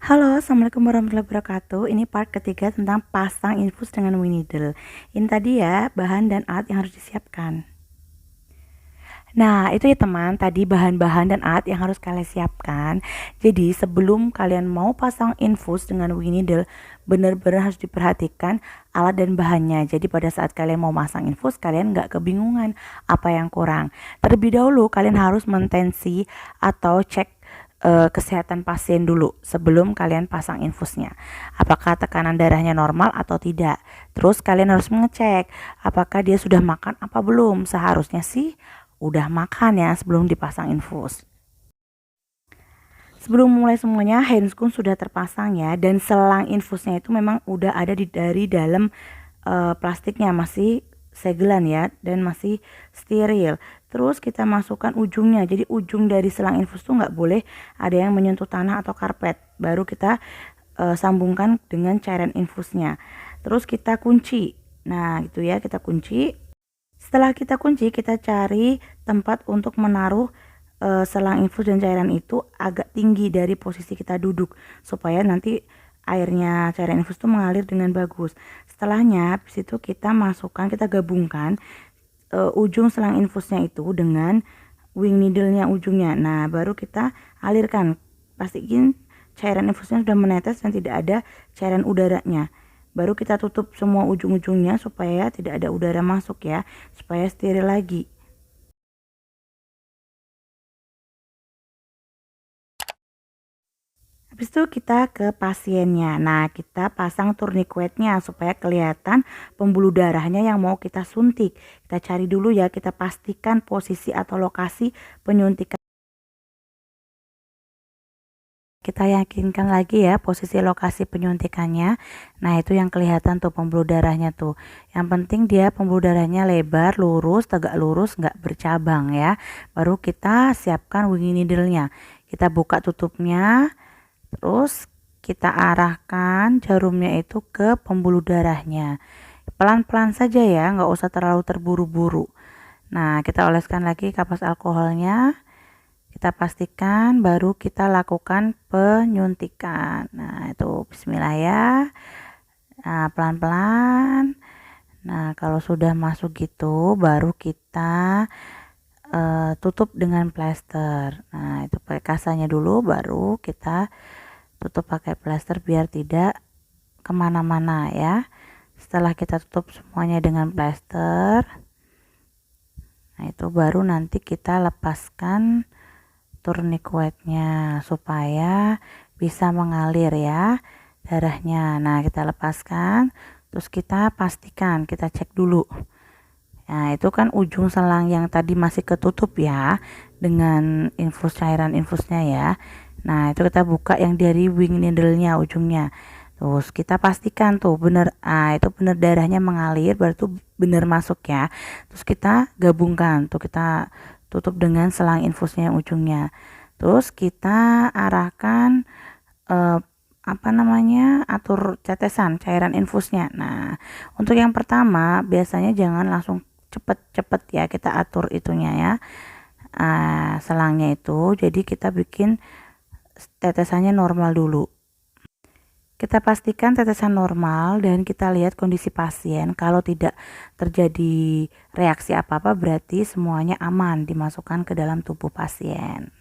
Halo, Assalamualaikum warahmatullahi wabarakatuh. Ini part ketiga tentang pasang infus dengan wing needle. Ini tadi ya bahan dan alat yang harus disiapkan. Nah, itu ya teman, tadi bahan-bahan dan alat yang harus kalian siapkan. Jadi sebelum kalian mau pasang infus dengan wing needle, benar-benar harus diperhatikan alat dan bahannya. Jadi pada saat kalian mau masang infus, kalian nggak kebingungan apa yang kurang. Terlebih dahulu kalian harus mentensi atau cek kesehatan pasien dulu sebelum kalian pasang infusnya. Apakah tekanan darahnya normal atau tidak. Terus kalian harus mengecek apakah dia sudah makan apa belum. Seharusnya sih udah makan ya sebelum dipasang infus. Sebelum mulai semuanya, handscoon sudah terpasang ya, dan selang infusnya itu memang udah ada dari dalam plastiknya, masih segelan ya, dan masih steril. Terus kita masukkan ujungnya, jadi ujung dari selang infus tuh nggak boleh ada yang menyentuh tanah atau karpet. Baru kita sambungkan dengan cairan infusnya. Terus kita kunci. Nah gitu ya, kita kunci. Setelah kita kunci, kita cari tempat untuk menaruh selang infus dan cairan itu agak tinggi dari posisi kita duduk, supaya nanti airnya cairan infus itu mengalir dengan bagus. Setelahnya, habis itu kita masukkan, kita gabungkan ujung selang infusnya itu dengan wing needle-nya ujungnya. Nah, baru kita alirkan. Pastiin cairan infusnya sudah menetes dan tidak ada cairan udaranya. Baru kita tutup semua ujung-ujungnya supaya tidak ada udara masuk ya, supaya steril lagi. Habis itu kita ke pasiennya. Nah, kita pasang tourniquetnya supaya kelihatan pembuluh darahnya yang mau kita suntik. Kita cari dulu ya, kita pastikan posisi atau lokasi penyuntikan. Kita yakinkan lagi ya posisi lokasi penyuntikannya. Nah, itu yang kelihatan tuh pembuluh darahnya tuh. Yang penting dia pembuluh darahnya lebar, lurus, tegak lurus, nggak bercabang ya. Baru kita siapkan wing needle-nya. Kita buka tutupnya. Terus kita arahkan jarumnya itu ke pembuluh darahnya. Pelan-pelan saja ya, nggak usah terlalu terburu-buru. Nah, kita oleskan lagi kapas alkoholnya. Kita pastikan, baru kita lakukan penyuntikan. Nah, itu bismillah ya. Nah, pelan-pelan. Nah, kalau sudah masuk gitu, baru kita tutup dengan plester. Nah, itu pakai kasanya dulu, baru kita tutup pakai plester biar tidak kemana-mana ya. Setelah kita tutup semuanya dengan plester, nah itu baru nanti kita lepaskan tourniquetnya supaya bisa mengalir ya darahnya. Nah, kita lepaskan, terus kita pastikan, kita cek dulu. Nah, itu kan ujung selang yang tadi masih ketutup ya dengan infus, cairan infusnya ya. Nah, itu kita buka yang dari wing needle-nya ujungnya. Terus kita pastikan tuh bener, itu bener darahnya mengalir, berarti bener masuk ya. Terus kita gabungkan, tuh kita tutup dengan selang infusnya yang ujungnya. Terus kita arahkan atur tetesan cairan infusnya. Nah, untuk yang pertama biasanya jangan langsung cepet-cepet ya, kita atur itunya ya, selangnya itu. Jadi kita bikin tetesannya normal dulu. Kita pastikan tetesan normal dan kita lihat kondisi pasien. Kalau tidak terjadi reaksi apa-apa, berarti semuanya aman dimasukkan ke dalam tubuh pasien.